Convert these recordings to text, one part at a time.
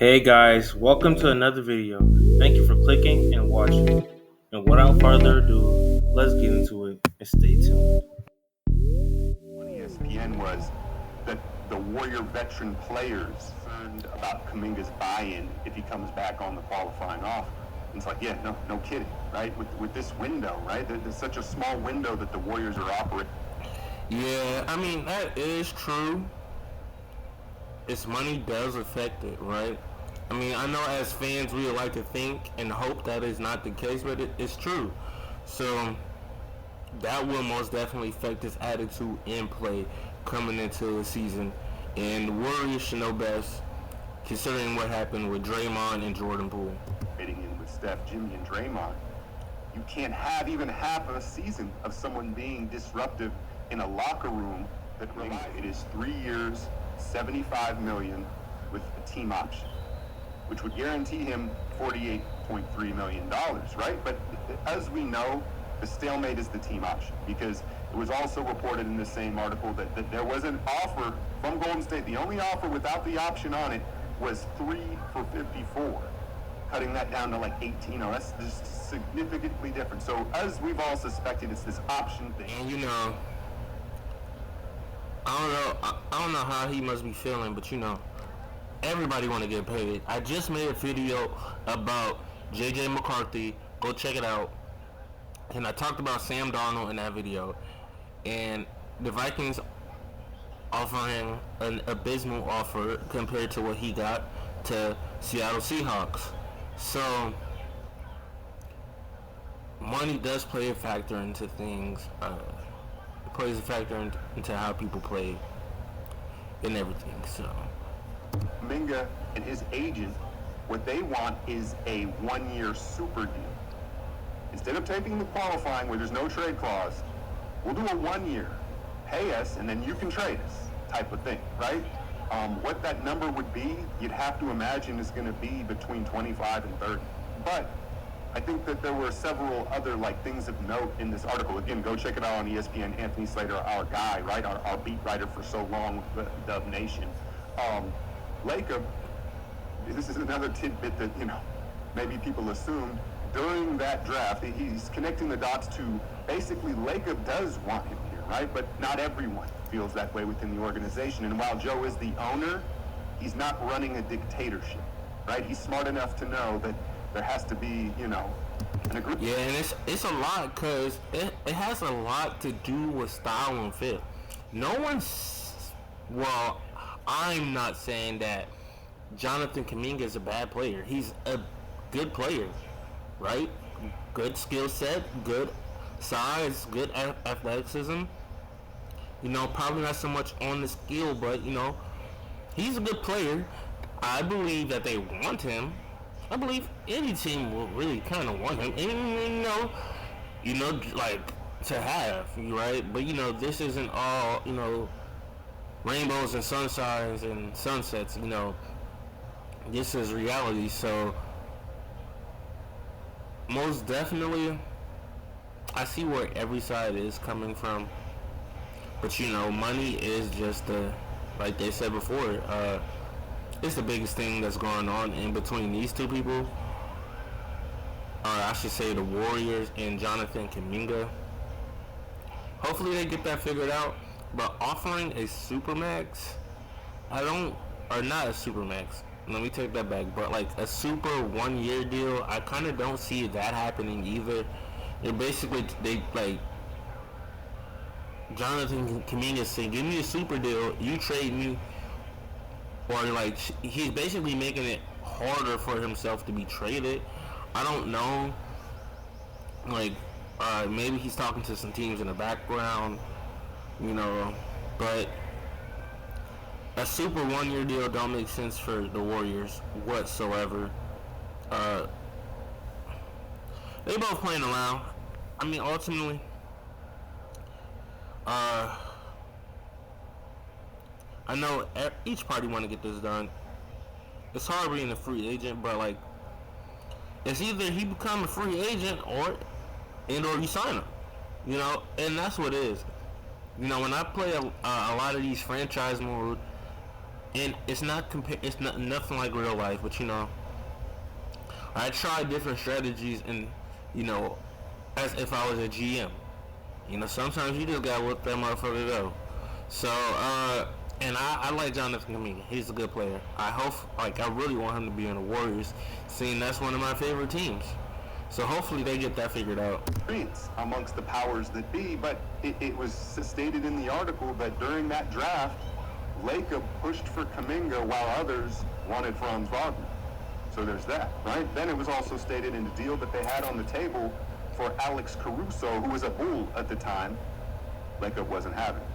Hey guys, welcome to another video. Thank you for clicking and watching. And without further ado, let's get into it and stay tuned. On ESPN was that the Warrior veteran players concerned about Kuminga's buy-in if he comes back on the qualifying offer. And it's like, yeah, no kidding, right? With this window, right? There's such a small window that the Warriors are operating. Yeah, I mean, that is true. Its money does affect it, right? I mean, I know as fans we would like to think and hope that is not the case, but it's true. So that will most definitely affect his attitude and play coming into the season. And the Warriors should know best, considering what happened with Draymond and Jordan Poole. Fitting in with Steph, Jimmy, and Draymond, you can't have even half of a season of someone being disruptive in a locker room. It is 3 years, $75 million with a team option, which would guarantee him $48.3 million, right? But as we know, the stalemate is the team option, because it was also reported in the same article that there was an offer from Golden State. The only offer without the option on it was 3 for 54, cutting that down to like 18. That's just significantly different. So as we've all suspected, it's this option thing. And I don't know how he must be feeling, but everybody want to get paid. I just made a video about JJ McCarthy. Go check it out. And I talked about Sam Darnold in that video. And the Vikings offering an abysmal offer compared to what he got to Seattle Seahawks. So money does play a factor into things. It plays a factor into how people play and everything. So Kuminga and his agent, what they want is a one-year super deal. Instead of taking the qualifying where there's no trade clause, we'll do a 1 year, pay us, and then you can trade us type of thing, right? What that number would be, you'd have to imagine is going to be between 25 and 30. But I think that there were several other things of note in this article. Again, go check it out on ESPN. Anthony Slater, our guy, right, our beat writer for so long with the Dub Nation. Lacob, this is another tidbit that, maybe people assumed. During that draft, he's connecting the dots to basically Lacob does want him here, right? But not everyone feels that way within the organization. And while Joe is the owner, he's not running a dictatorship, right? He's smart enough to know that there has to be, an agreement. yeah, and it's a lot because it has a lot to do with style and fit. I'm not saying that Jonathan Kuminga is a bad player. He's a good player, right? Good skill set, good size, good athleticism. Probably not so much on the skill, but he's a good player. I believe that they want him. I believe any team will really kind of want him, and to have, right? But this isn't all rainbows and sunshines and sunsets. This is reality. So most definitely, I see where every side is coming from. But money is just like they said before. It's the biggest thing that's going on in between these two people. I should say the Warriors and Jonathan Kuminga. Hopefully they get that figured out. But offering a supermax, not a supermax. Let me take that back. But a super 1 year deal, I kind of don't see that happening either. Jonathan Kuminga saying, give me a super deal, you trade me. Or he's basically making it harder for himself to be traded. I don't know. Maybe he's talking to some teams in the background, but a super 1 year deal don't make sense for the Warriors whatsoever. They both playing around. I mean, ultimately, I know each party want to get this done. It's hard being a free agent, but it's either he become a free agent or you sign him. And that's what it is. When I play a lot of these franchise mode, and it's not nothing like real life. But I tried different strategies, and as if I was a GM. Sometimes you just gotta let that motherfucker go. So, and I like Jonathan Kuminga. He's a good player. I really want him to be in the Warriors, seeing that's one of my favorite teams. So hopefully they get that figured out. Amongst the powers that be, but it was stated in the article that during that draft, Lacob pushed for Kuminga while others wanted Franz Wagner. So there's that, right? Then it was also stated in the deal that they had on the table for Alex Caruso, who was a Bull at the time. Lacob wasn't having it.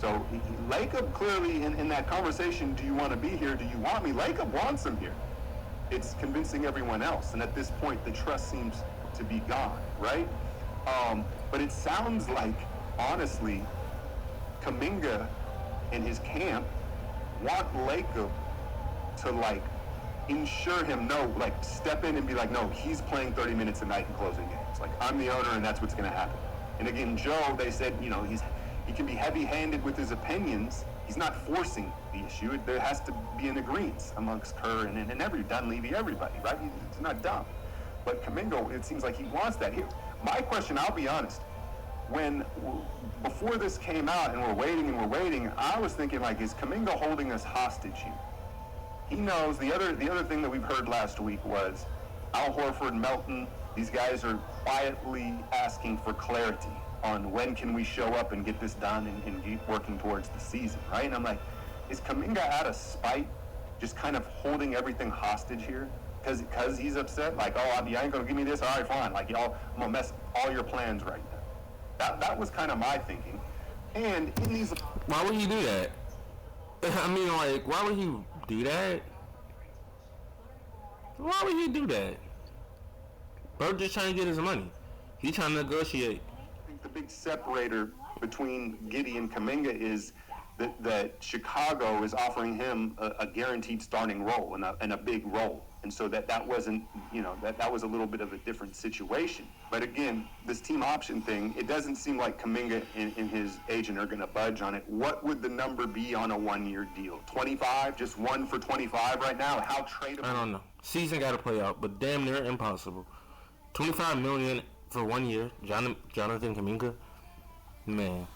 So Lacob clearly, in that conversation, do you want to be here? Do you want me? Lacob wants him here. It's convincing everyone else. And at this point, the trust seems to be gone, right? But it sounds like, honestly, Kuminga and his camp want Lacob to, ensure him, step in and be like, no, he's playing 30 minutes a night in closing games. I'm the owner, and that's what's going to happen. And again, Joe, they said, he can be heavy-handed with his opinions. He's not forcing the issue. There has to be an agreement amongst Kerr and Dunleavy, everybody, right? He's not dumb. But Kuminga, it seems like he wants that. My question, I'll be honest, before this came out and we're waiting, I was thinking, is Kuminga holding us hostage here? He knows. The other thing that we've heard last week was Al Horford, Melton, these guys are quietly asking for clarity on when can we show up and get this done and keep working towards the season, right? And I'm like, is Kuminga out of spite, just kind of holding everything hostage here? Because he's upset? You ain't going to give me this? All right, fine. I'm going to mess all your plans right now. That was kind of my thinking. And in these... Why would he do that? Why would he do that? Why would he do that? Bro just trying to get his money. He's trying to negotiate. I think the big separator between Giddey and Kuminga is that Chicago is offering him a guaranteed starting role and a big role. And so that wasn't, that was a little bit of a different situation. But again, this team option thing, it doesn't seem like Kuminga and his agent are going to budge on it. What would the number be on a one-year deal? 25? Just 1 for 25 right now? How tradable? I don't know. Season got to play out, but damn near impossible. $25 million for 1 year, Jonathan Kuminga, man.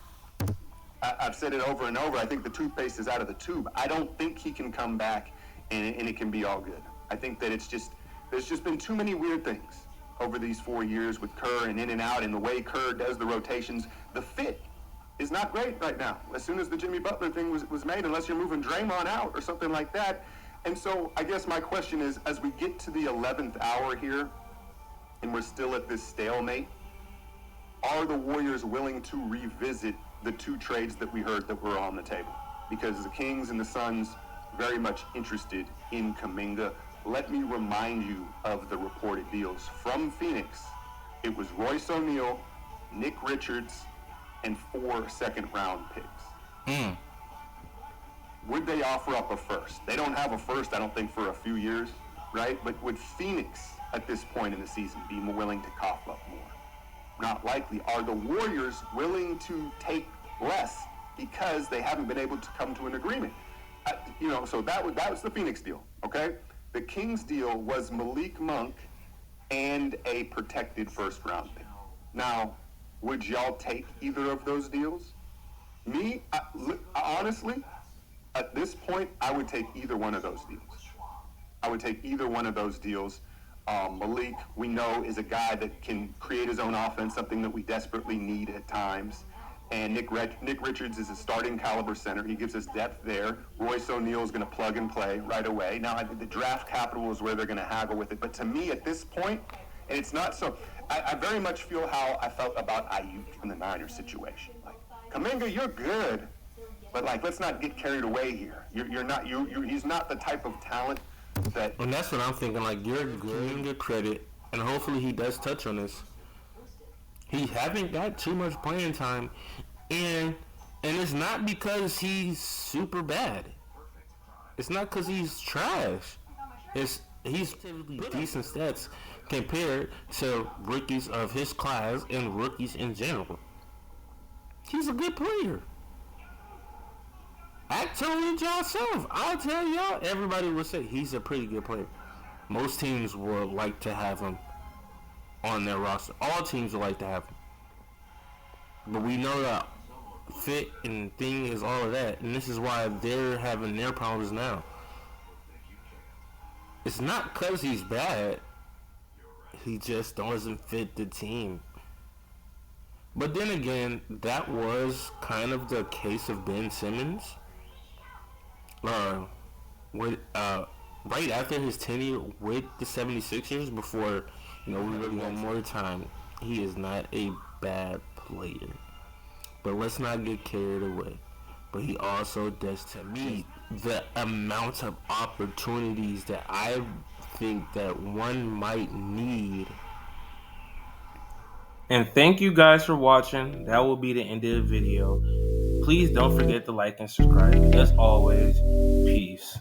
I've said it over and over. I think the toothpaste is out of the tube. I don't think he can come back and it can be all good. I think that there's just been too many weird things over these 4 years with Kerr and in and out, and the way Kerr does the rotations. The fit is not great right now. As soon as the Jimmy Butler thing was made, unless you're moving Draymond out or something like that. And so I guess my question is, as we get to the 11th hour here, and we're still at this stalemate, are the Warriors willing to revisit the 2 trades that we heard that were on the table? Because the Kings and the Suns very much interested in Kuminga. Let me remind you of the reported deals. From Phoenix, it was Royce O'Neal, Nick Richards, and 4 second-round picks. Would they offer up a first? They don't have a first, I don't think, for a few years, right? But would Phoenix, at this point in the season, be more willing to cough up more? Not likely. Are the Warriors willing to take less because they haven't been able to come to an agreement? So that was the Phoenix deal, okay? The Kings deal was Malik Monk and a protected first-round pick. Now, would y'all take either of those deals? Me, honestly, at this point, I would take either one of those deals. Malik, we know, is a guy that can create his own offense, something that we desperately need at times. And Nick Richards is a starting caliber center. He gives us depth there. Royce O'Neal is going to plug and play right away. Now, the draft capital is where they're going to haggle with it. But to me, at this point, and it's not so, I very much feel how I felt about Ayuk in the Niners situation. Kuminga, you're good, but let's not get carried away here. He's not the type of talent that. And that's what I'm thinking. You're giving him credit, and hopefully he does touch on this. He haven't got too much playing time, and it's not because he's super bad. It's not because he's trash. He's decent stats compared to rookies of his class and rookies in general. He's a good player. Act totally yourself. I'll tell y'all. Everybody will say he's a pretty good player. Most teams would like to have him on their roster. All teams would like to have him. But we know that fit and thing is all of that. And this is why they're having their problems now. It's not because he's bad. He just doesn't fit the team. But then again, that was kind of the case of Ben Simmons. With right after his tenure with the 76ers, before we really want more time, he is not a bad player. But let's not get carried away. But he also does, to me, the amount of opportunities that I think that one might need. And thank you guys for watching. That will be the end of the video. Please don't forget to like and subscribe. As always, peace.